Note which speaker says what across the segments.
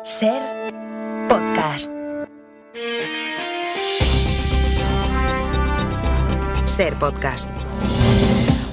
Speaker 1: Ser podcast. Ser podcast.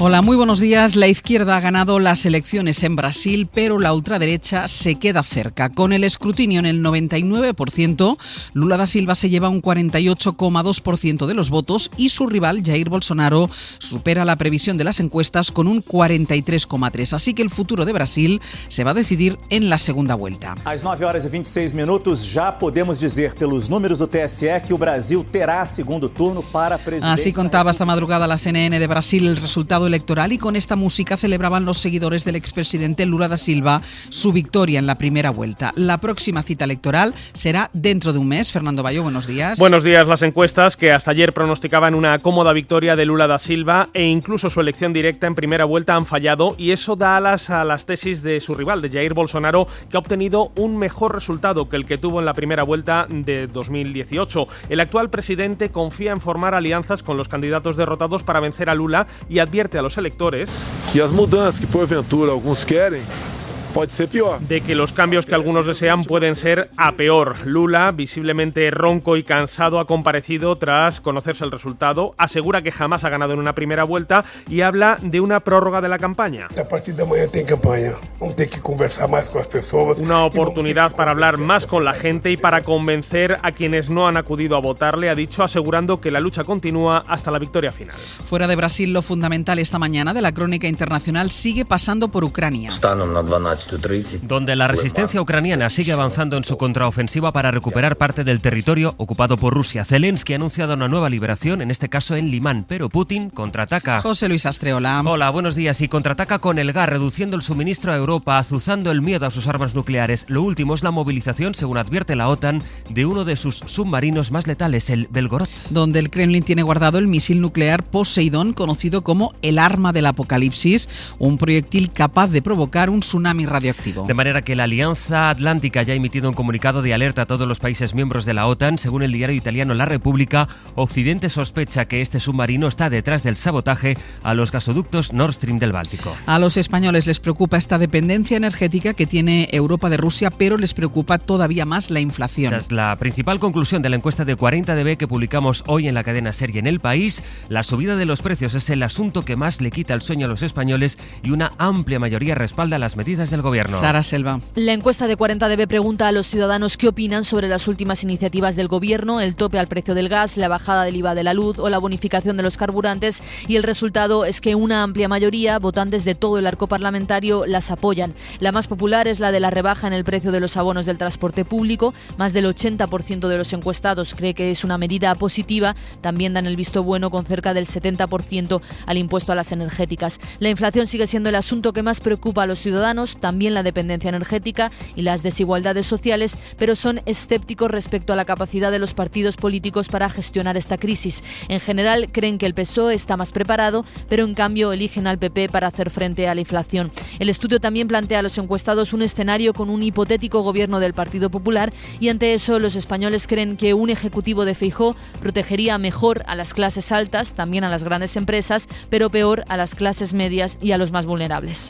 Speaker 2: Hola, muy buenos días. La izquierda ha ganado las elecciones en Brasil, pero la ultraderecha se queda cerca. Con el escrutinio en el 99%, Lula da Silva se lleva un 48,2% de los votos y su rival, Jair Bolsonaro, supera la previsión de las encuestas con un 43,3%. Así que el futuro de Brasil se va a decidir en la segunda vuelta.
Speaker 3: Às 9h26, já podemos dizer pelos números do TSE que o Brasil terá segundo turno para presidente.
Speaker 2: Así contaba esta madrugada la CNN de Brasil el resultado electoral y con esta música celebraban los seguidores del expresidente Lula da Silva su victoria en la primera vuelta. La próxima cita electoral será dentro de un mes. Fernando Bayo, buenos días.
Speaker 4: Buenos días. Las encuestas que hasta ayer pronosticaban una cómoda victoria de Lula da Silva e incluso su elección directa en primera vuelta han fallado, y eso da alas a las tesis de su rival, de Jair Bolsonaro, que ha obtenido un mejor resultado que el que tuvo en la primera vuelta de 2018. El actual presidente confía en formar alianzas con los candidatos derrotados para vencer a Lula y advierte a los electores
Speaker 5: que as mudanças que porventura alguns querem puede ser peor.
Speaker 4: De que los cambios que algunos desean pueden ser a peor. Lula, visiblemente ronco y cansado, ha comparecido tras conocerse el resultado. Asegura que jamás ha ganado en una primera vuelta y habla de una prórroga de la campaña.
Speaker 5: A partir de mañana tem campaña. Vamos ter que conversar más con las personas.
Speaker 4: Una oportunidad para hablar más con la gente y para convencer a quienes no han acudido a votarle, ha dicho, asegurando que la lucha continúa hasta la victoria final.
Speaker 2: Fuera de Brasil, lo fundamental esta mañana de la crónica internacional sigue pasando por Ucrania,
Speaker 6: donde la resistencia ucraniana sigue avanzando en su contraofensiva para recuperar parte del territorio ocupado por Rusia. Zelensky ha anunciado una nueva liberación, en este caso en Limán, pero Putin contraataca.
Speaker 2: José Luis Astreola.
Speaker 6: Hola, buenos días. Y contraataca con el gas, reduciendo el suministro a Europa, azuzando el miedo a sus armas nucleares. Lo último es la movilización, según advierte la OTAN, de uno de sus submarinos más letales, el Belgorod,
Speaker 2: donde el Kremlin tiene guardado el misil nuclear Poseidón, conocido como el arma del apocalipsis, un proyectil capaz de provocar un tsunami radioactivo.
Speaker 6: De manera que la Alianza Atlántica ya ha emitido un comunicado de alerta a todos los países miembros de la OTAN. Según el diario italiano La Repubblica, Occidente sospecha que este submarino está detrás del sabotaje a los gasoductos Nord Stream del Báltico.
Speaker 2: A los españoles les preocupa esta dependencia energética que tiene Europa de Rusia, pero les preocupa todavía más la inflación.
Speaker 6: Esa es la principal conclusión de la encuesta de 40DB que publicamos hoy en la cadena SER. En El País, la subida de los precios es el asunto que más le quita el sueño a los españoles y una amplia mayoría respalda las medidas del gobierno.
Speaker 2: Sara Selva.
Speaker 7: La encuesta de 40DB pregunta a los ciudadanos qué opinan sobre las últimas iniciativas del gobierno, el tope al precio del gas, la bajada del IVA de la luz o la bonificación de los carburantes, y el resultado es que una amplia mayoría, votantes de todo el arco parlamentario, las apoyan. La más popular es la de la rebaja en el precio de los abonos del transporte público. Más del 80% de los encuestados cree que es una medida positiva. También dan el visto bueno con cerca del 70% al impuesto a las energéticas. La inflación sigue siendo el asunto que más preocupa a los ciudadanos, también la dependencia energética y las desigualdades sociales, pero son escépticos respecto a la capacidad de los partidos políticos para gestionar esta crisis. En general, creen que el PSOE está más preparado, pero en cambio eligen al PP para hacer frente a la inflación. El estudio también plantea a los encuestados un escenario con un hipotético gobierno del Partido Popular, y ante eso los españoles creen que un ejecutivo de Feijóo protegería mejor a las clases altas, también a las grandes empresas, pero peor a las clases medias y a los más vulnerables.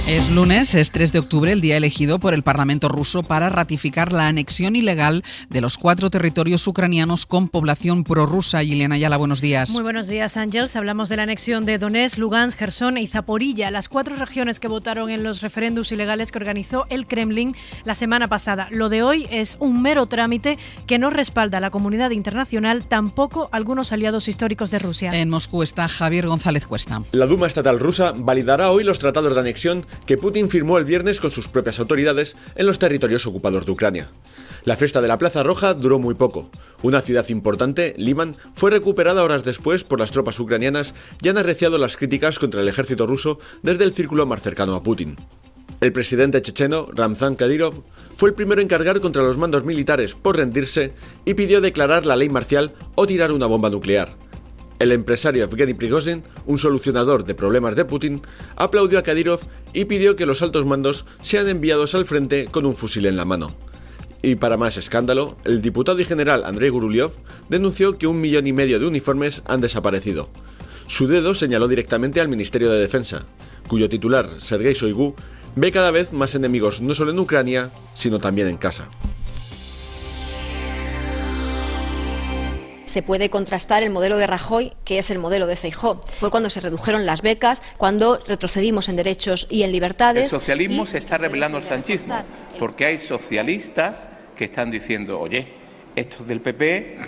Speaker 2: Es lunes, es 3 de octubre, el día elegido por el Parlamento ruso para ratificar la anexión ilegal de los 4 territorios ucranianos con población prorrusa. Ileana Ayala, buenos días.
Speaker 8: Muy buenos días, Ángels. Hablamos de la anexión de Donetsk, Lugansk, Jersón y Zaporilla, las 4 regiones que votaron en los referéndums ilegales que organizó el Kremlin la semana pasada. Lo de hoy es un mero trámite que no respalda a la comunidad internacional, tampoco algunos aliados históricos de Rusia.
Speaker 2: En Moscú está Javier González Cuesta.
Speaker 9: La Duma estatal rusa validará hoy los tratados de anexión que Putin firmó el viernes con sus propias autoridades en los territorios ocupados de Ucrania. La fiesta de la Plaza Roja duró muy poco. Una ciudad importante, Limán, fue recuperada horas después por las tropas ucranianas y han arreciado las críticas contra el ejército ruso desde el círculo más cercano a Putin. El presidente checheno, Ramzan Kadyrov, fue el primero en cargar contra los mandos militares por rendirse y pidió declarar la ley marcial o tirar una bomba nuclear. El empresario Evgeny Prigozhin, un solucionador de problemas de Putin, aplaudió a Kadyrov y pidió que los altos mandos sean enviados al frente con un fusil en la mano. Y para más escándalo, el diputado y general Andrei Guruliov denunció que 1,5 millones de uniformes han desaparecido. Su dedo señaló directamente al Ministerio de Defensa, cuyo titular, Sergei Shoigu, ve cada vez más enemigos no solo en Ucrania, sino también en casa.
Speaker 10: Se puede contrastar el modelo de Rajoy, que es el modelo de Feijóo. Fue cuando se redujeron las becas, cuando retrocedimos en derechos y en libertades.
Speaker 11: El socialismo se está rebelando al sanchismo, porque hay socialistas que están diciendo, oye, estos del PP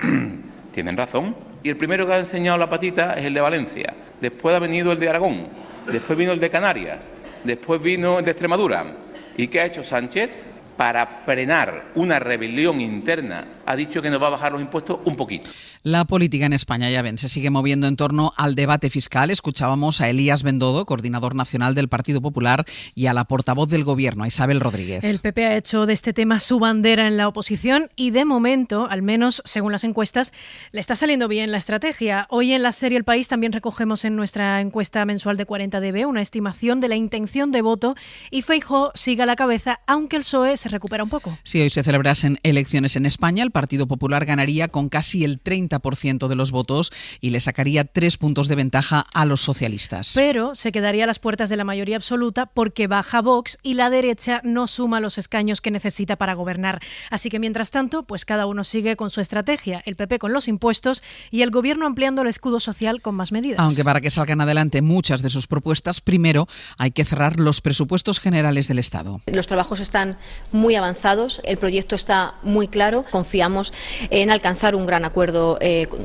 Speaker 11: tienen razón. Y el primero que ha enseñado la patita es el de Valencia. Después ha venido el de Aragón, después vino el de Canarias, después vino el de Extremadura. ¿Y qué ha hecho Sánchez? Para frenar una rebelión interna, ha dicho que nos va a bajar los impuestos un poquito.
Speaker 2: La política en España, ya ven, se sigue moviendo en torno al debate fiscal. Escuchábamos a Elías Bendodo, coordinador nacional del Partido Popular, y a la portavoz del Gobierno, a Isabel Rodríguez.
Speaker 8: El PP ha hecho de este tema su bandera en la oposición y de momento, al menos según las encuestas, le está saliendo bien la estrategia. Hoy en la serie El País también recogemos en nuestra encuesta mensual de 40DB una estimación de la intención de voto y Feijóo sigue a la cabeza, aunque el PSOE se recupera un poco.
Speaker 2: Si hoy se celebrasen elecciones en España, el Partido Popular ganaría con casi el 30% de los votos y le sacaría 3 puntos de ventaja a los socialistas.
Speaker 8: Pero se quedaría a las puertas de la mayoría absoluta porque baja Vox y la derecha no suma los escaños que necesita para gobernar. Así que mientras tanto, pues cada uno sigue con su estrategia, el PP con los impuestos y el Gobierno ampliando el escudo social con más medidas.
Speaker 2: Aunque para que salgan adelante muchas de sus propuestas, primero hay que cerrar los presupuestos generales del Estado.
Speaker 10: Los trabajos están muy avanzados, el proyecto está muy claro, confiamos en alcanzar un gran acuerdo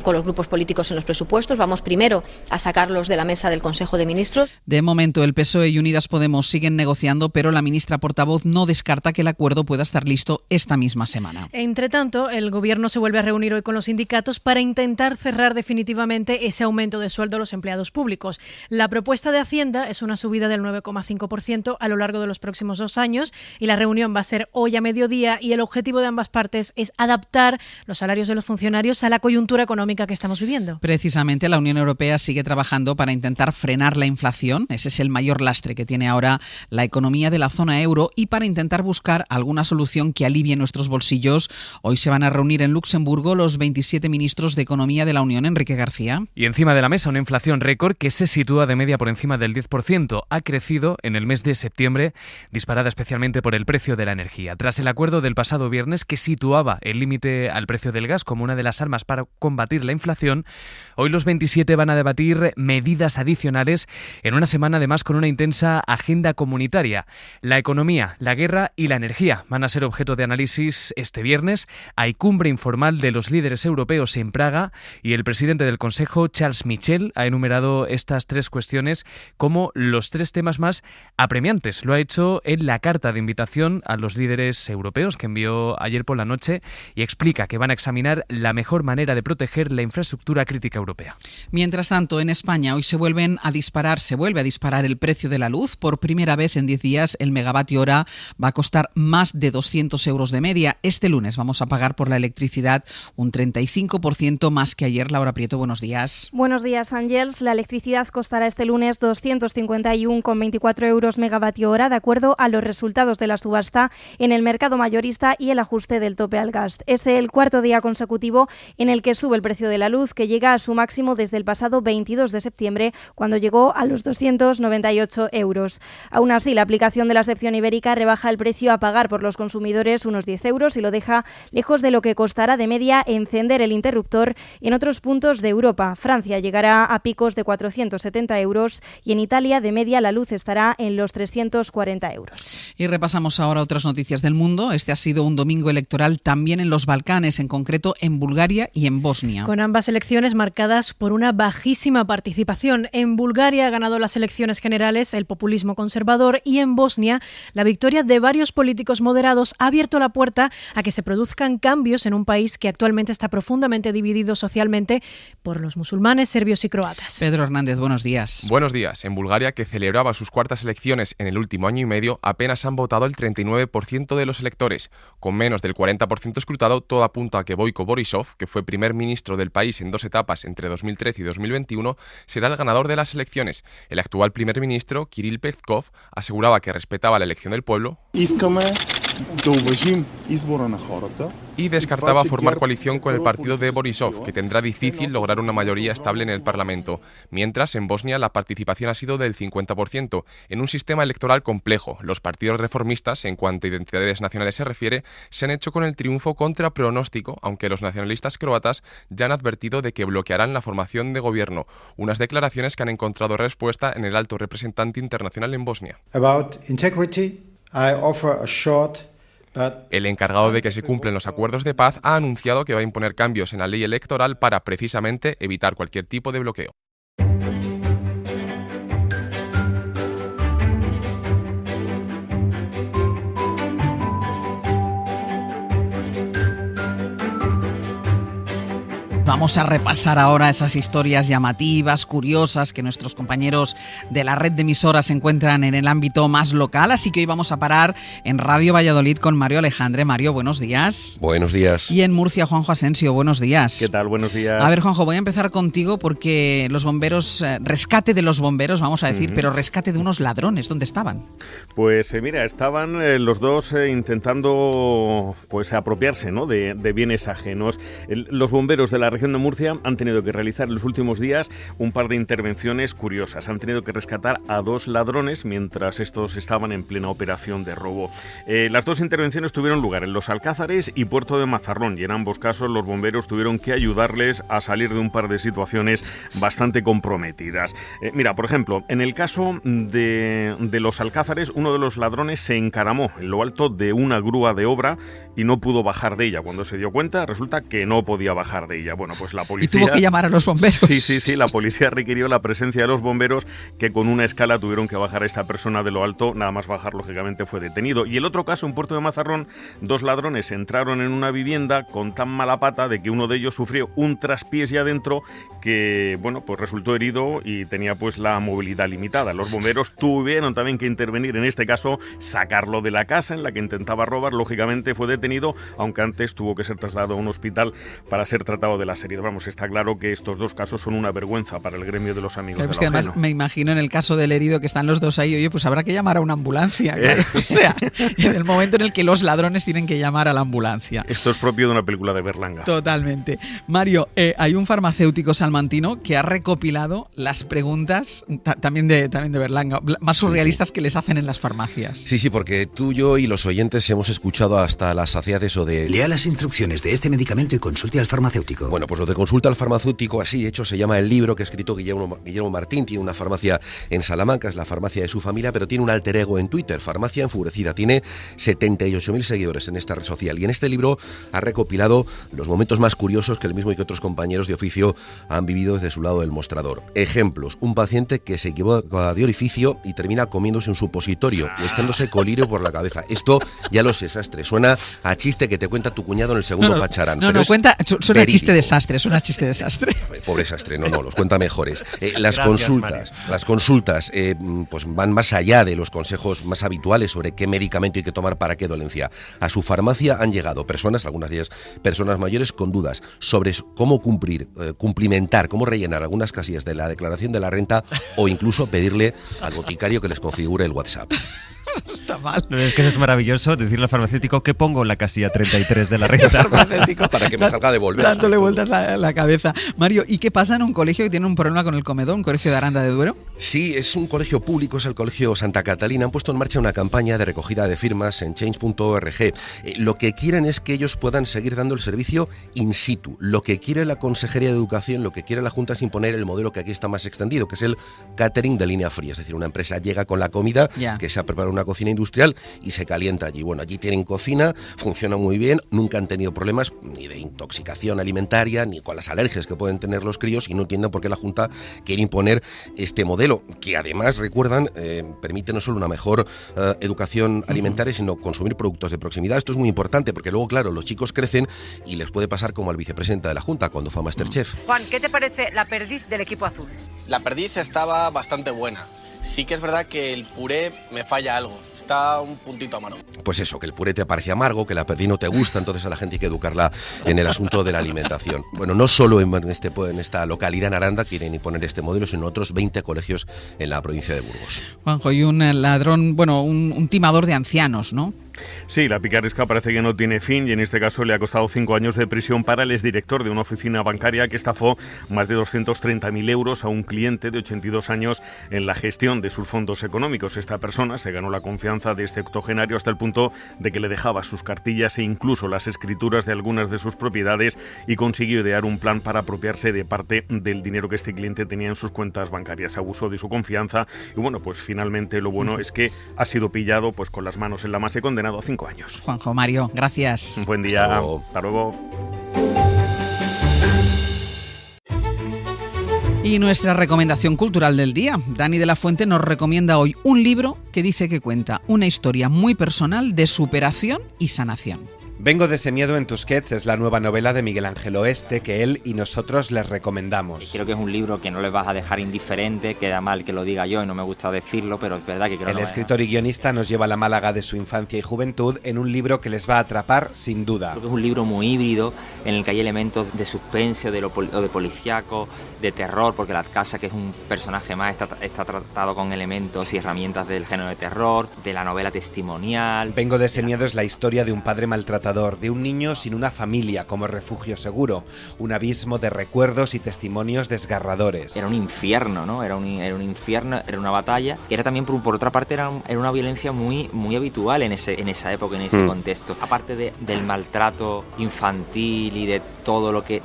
Speaker 10: con los grupos políticos en los presupuestos. Vamos primero a sacarlos de la mesa del Consejo de Ministros.
Speaker 2: De momento el PSOE y Unidas Podemos siguen negociando, pero la ministra portavoz no descarta que el acuerdo pueda estar listo esta misma semana.
Speaker 8: Entre tanto, el Gobierno se vuelve a reunir hoy con los sindicatos para intentar cerrar definitivamente ese aumento de sueldo a los empleados públicos. La propuesta de Hacienda es una subida del 9,5% a lo largo de los próximos 2 años y la reunión va a ser hoy a mediodía y el objetivo de ambas partes es adaptar los salarios de los funcionarios a la coyuntura económica que estamos viviendo.
Speaker 2: Precisamente la Unión Europea sigue trabajando para intentar frenar la inflación. Ese es el mayor lastre que tiene ahora la economía de la zona euro y para intentar buscar alguna solución que alivie nuestros bolsillos. Hoy se van a reunir en Luxemburgo los 27 ministros de Economía de la Unión. Enrique García.
Speaker 12: Y encima de la mesa una inflación récord que se sitúa de media por encima del 10%. Ha crecido en el mes de septiembre, disparada especialmente por el precio de la energía. Tras el acuerdo del pasado viernes que situaba el límite al precio del gas como una de las armas para combatir la inflación, hoy los 27 van a debatir medidas adicionales en una semana además con una intensa agenda comunitaria. La economía, la guerra y la energía van a ser objeto de análisis este viernes. Hay cumbre informal de los líderes europeos en Praga y el presidente del Consejo, Charles Michel, ha enumerado estas 3 cuestiones como los 3 temas más apremiantes. Lo ha hecho en la carta de invitación a los líderes europeos que envió ayer por la noche y explica que van a examinar la mejor manera de proteger la infraestructura crítica europea.
Speaker 2: Mientras tanto, en España hoy se vuelve a disparar el precio de la luz. Por primera vez en 10 días el megavatio hora va a costar más de 200 euros de media. Este lunes vamos a pagar por la electricidad un 35% más que ayer. Laura Prieto, buenos días.
Speaker 13: Buenos días, Ángels. La electricidad costará este lunes 251,24 euros megavatio hora, de acuerdo a los resultados de la subasta en el mercado mayorista y el ajuste del tope al gas. Es el cuarto día consecutivo en el que sube el precio de la luz, que llega a su máximo desde el pasado 22 de septiembre, cuando llegó a los 298 euros. Aún así, la aplicación de la excepción ibérica rebaja el precio a pagar por los consumidores unos 10 euros y lo deja lejos de lo que costará de media encender el interruptor en otros puntos de Europa. Francia llegará a picos de 470 euros y en Italia de media la luz estará en los 340 euros.
Speaker 2: Y repasamos ahora otras noticias del mundo. Este ha sido un domingo electoral también en los Balcanes, en concreto en Bulgaria y en Bosnia.
Speaker 8: Con ambas elecciones marcadas por una bajísima participación. En Bulgaria ha ganado las elecciones generales el populismo conservador y en Bosnia la victoria de varios políticos moderados ha abierto la puerta a que se produzcan cambios en un país que actualmente está profundamente dividido socialmente por los musulmanes, serbios y croatas.
Speaker 2: Pedro Hernández, buenos días.
Speaker 14: Buenos días. En Bulgaria, que celebraba sus cuartas elecciones en el último año y medio, apenas han votado el 39% de los electores. Con menos del 40% escrutado, todo apunta a que Boyko Borisov, que fue primer ministro del país en 2 etapas entre 2013 y 2021, será el ganador de las elecciones. El actual primer ministro, Kirill Peskov, aseguraba que respetaba la elección del pueblo Y descartaba formar coalición con el partido de Borisov, que tendrá difícil lograr una mayoría estable en el Parlamento. Mientras, en Bosnia la participación ha sido del 50%, en un sistema electoral complejo. Los partidos reformistas, en cuanto a identidades nacionales se refiere, se han hecho con el triunfo contra pronóstico, aunque los nacionalistas croatas ya han advertido de que bloquearán la formación de gobierno, unas declaraciones que han encontrado respuesta en el alto representante internacional en Bosnia. El encargado de que se cumplen los acuerdos de paz ha anunciado que va a imponer cambios en la ley electoral para precisamente evitar cualquier tipo de bloqueo.
Speaker 2: Vamos a repasar ahora esas historias llamativas, curiosas, que nuestros compañeros de la red de emisoras encuentran en el ámbito más local. Así que hoy vamos a parar en Radio Valladolid con Mario Alejandre. Mario, buenos días.
Speaker 15: Buenos días.
Speaker 2: Y en Murcia, Juanjo Asensio, buenos días.
Speaker 16: ¿Qué tal? Buenos días.
Speaker 2: A ver, Juanjo, voy a empezar contigo porque los bomberos, rescate de los bomberos, vamos a decir, pero rescate de unos ladrones. ¿Dónde estaban?
Speaker 16: Pues mira, estaban los dos intentando pues apropiarse, ¿no?, de bienes ajenos. Los bomberos de la región de Murcia han tenido que realizar en los últimos días un par de intervenciones curiosas. Han tenido que rescatar a 2 ladrones mientras estos estaban en plena operación de robo. Las 2 intervenciones tuvieron lugar en Los Alcázares y Puerto de Mazarrón, y en ambos casos los bomberos tuvieron que ayudarles a salir de un par de situaciones bastante comprometidas. Mira, por ejemplo, en el caso de Los Alcázares, uno de los ladrones se encaramó en lo alto de una grúa de obra y no pudo bajar de ella. Cuando se dio cuenta, resulta que no podía bajar de ella. Bueno, pues la policía...
Speaker 2: Y tuvo que llamar a los bomberos.
Speaker 16: Sí, la policía requirió la presencia de los bomberos, que con una escala tuvieron que bajar a esta persona de lo alto. Nada más bajar, lógicamente, fue detenido. Y el otro caso, en Puerto de Mazarrón, 2 ladrones entraron en una vivienda con tan mala pata de que uno de ellos sufrió un traspiés ya adentro que, bueno, pues resultó herido y tenía pues la movilidad limitada. Los bomberos tuvieron también que intervenir, en este caso, sacarlo de la casa en la que intentaba robar. Lógicamente fue detenido, aunque antes tuvo que ser trasladado a un hospital para ser tratado de las heridas. Vamos, está claro que estos 2 casos son una vergüenza para el gremio de los amigos
Speaker 2: claro,
Speaker 16: de lo
Speaker 2: que además
Speaker 16: ajeno.
Speaker 2: Me imagino en el caso del herido que están los 2 ahí, oye, pues habrá que llamar a una ambulancia. Claro. O sea, en el momento en el que los ladrones tienen que llamar a la ambulancia.
Speaker 16: Esto es propio de una película de Berlanga.
Speaker 2: Totalmente. Mario, hay un farmacéutico salmantino que ha recopilado las preguntas, también de Berlanga, más surrealistas que les hacen en las farmacias.
Speaker 15: Sí, porque tú, yo y los oyentes hemos escuchado hasta la saciedad eso de...
Speaker 17: Lea las instrucciones de este medicamento y consulte al farmacéutico.
Speaker 15: Bueno, pues lo de consulta al farmacéutico, así de hecho se llama el libro que ha escrito Guillermo Martín. Tiene una farmacia en Salamanca, es la farmacia de su familia, pero tiene un alter ego en Twitter, Farmacia Enfurecida. Tiene 78.000 seguidores en esta red social, y en este libro ha recopilado los momentos más curiosos que él mismo y que otros compañeros de oficio han vivido desde su lado del mostrador. Ejemplos: un paciente que se equivoca de orificio y termina comiéndose un supositorio y echándose colirio por la cabeza. Esto ya lo sé, sastre, suena a chiste que te cuenta tu cuñado en el segundo Pacharán.
Speaker 2: No, suena chiste desastre, suena chiste desastre.
Speaker 15: Pobre sastre, no, los cuenta mejores. Las consultas pues van más allá de los consejos más habituales sobre qué medicamento hay que tomar para qué dolencia. A su farmacia han llegado personas, algunas de ellas personas mayores, con dudas sobre cómo cumplimentar, cómo rellenar algunas casillas de la declaración de la renta, o incluso pedirle al boticario que les configure el WhatsApp.
Speaker 2: Está mal.
Speaker 6: No, es que es maravilloso decirle al farmacéutico que pongo en la casilla 33 de la renta.
Speaker 15: Para que me salga a devolver.
Speaker 2: Dándole vueltas a la cabeza. Mario, ¿y qué pasa en un colegio que tiene un problema con el comedor, un colegio de Aranda de Duero?
Speaker 15: Sí, es un colegio público, es el colegio Santa Catalina. Han puesto en marcha una campaña de recogida de firmas en change.org. Lo que quieren es que ellos puedan seguir dando el servicio in situ. Lo que quiere la Consejería de Educación, lo que quiere la Junta, es imponer el modelo que aquí está más extendido, que es el catering de línea fría. Es decir, una empresa llega con la comida que se ha preparado una cocina industrial y se calienta allí. Bueno, allí tienen cocina, funciona muy bien, nunca han tenido problemas ni de intoxicación alimentaria ni con las alergias que pueden tener los críos, y no entiendo por qué la Junta quiere imponer este modelo, que además, recuerdan, permite no solo una mejor educación alimentaria, sino consumir productos de proximidad. Esto es muy importante porque luego, claro, los chicos crecen y les puede pasar como al vicepresidente de la Junta cuando fue a MasterChef.
Speaker 18: Juan, ¿qué te parece la perdiz del equipo azul?
Speaker 19: La perdiz estaba bastante buena. Sí que es verdad que el puré me falla algo. está un puntito a mano.
Speaker 15: Pues eso, que el puré te parece amargo, que la perdiz no te gusta, entonces a la gente hay que educarla en el asunto de la alimentación. Bueno, no solo en esta localidad en Aranda quieren imponer este modelo, sino otros 20 colegios en la provincia de Burgos.
Speaker 2: Juanjo, y un ladrón, bueno, un timador de ancianos, ¿no?
Speaker 16: Sí, la picaresca parece que no tiene fin y en este caso le ha costado 5 años de prisión para el exdirector de una oficina bancaria que estafó más de 230.000 euros a un cliente de 82 años en la gestión de sus fondos económicos. Esta persona se ganó la confianza de este octogenario hasta el punto de que le dejaba sus cartillas e incluso las escrituras de algunas de sus propiedades y consiguió idear un plan para apropiarse de parte del dinero que este cliente tenía en sus cuentas bancarias. Abusó de su confianza y bueno, pues finalmente lo bueno es que ha sido pillado pues con las manos en la masa y condenado a 5 años.
Speaker 2: Juanjo, Mario, gracias.
Speaker 16: Buen día. Hasta luego.
Speaker 2: Y nuestra recomendación cultural del día. Dani de la Fuente nos recomienda hoy un libro que dice que cuenta una historia muy personal de superación y sanación.
Speaker 20: Vengo de ese miedo en Tusquets es la nueva novela de Miguel Ángel Oeste que él y nosotros les recomendamos.
Speaker 21: Creo que es un libro que no les vas a dejar indiferente, queda mal que lo diga yo y no me gusta decirlo, pero es verdad que creo que...
Speaker 20: El escritor y guionista nos lleva a la Málaga de su infancia y juventud en un libro que les va a atrapar sin duda.
Speaker 21: Creo que es un libro muy híbrido en el que hay elementos de suspense o de policíaco, de terror, porque la casa, que es un personaje más, está tratado con elementos y herramientas del género de terror, de la novela testimonial.
Speaker 20: Vengo de ese miedo es la historia de un padre maltratador, de un niño sin una familia como refugio seguro, un abismo de recuerdos y testimonios desgarradores.
Speaker 21: Era un infierno, ¿no? Era un infierno, era una batalla. Era también, por otra parte, era una violencia muy, muy habitual en esa época, en ese contexto. Aparte del maltrato infantil y de todo lo que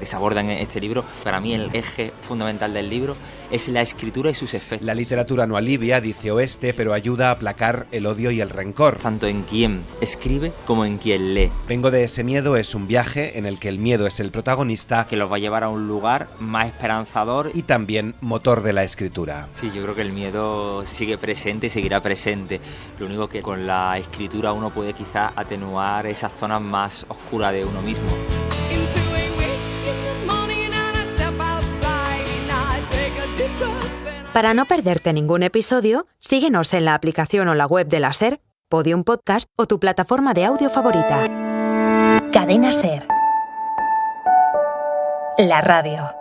Speaker 21: se aborda en este libro, para mí el eje fundamental del libro es la escritura y sus efectos.
Speaker 20: La literatura no alivia, dice Oeste, pero ayuda a aplacar el odio y el rencor.
Speaker 21: Tanto en quien escribe como en quien lee.
Speaker 20: Vengo de ese miedo es un viaje en el que el miedo es el protagonista,
Speaker 21: que los va a llevar a un lugar más esperanzador
Speaker 20: y también motor de la escritura.
Speaker 21: Sí, yo creo que el miedo sigue presente y seguirá presente. Lo único que con la escritura uno puede quizás atenuar esas zonas más oscuras de uno mismo.
Speaker 1: Para no perderte ningún episodio, síguenos en la aplicación o la web de la SER, Podium Podcast o tu plataforma de audio favorita. Cadena SER. La radio.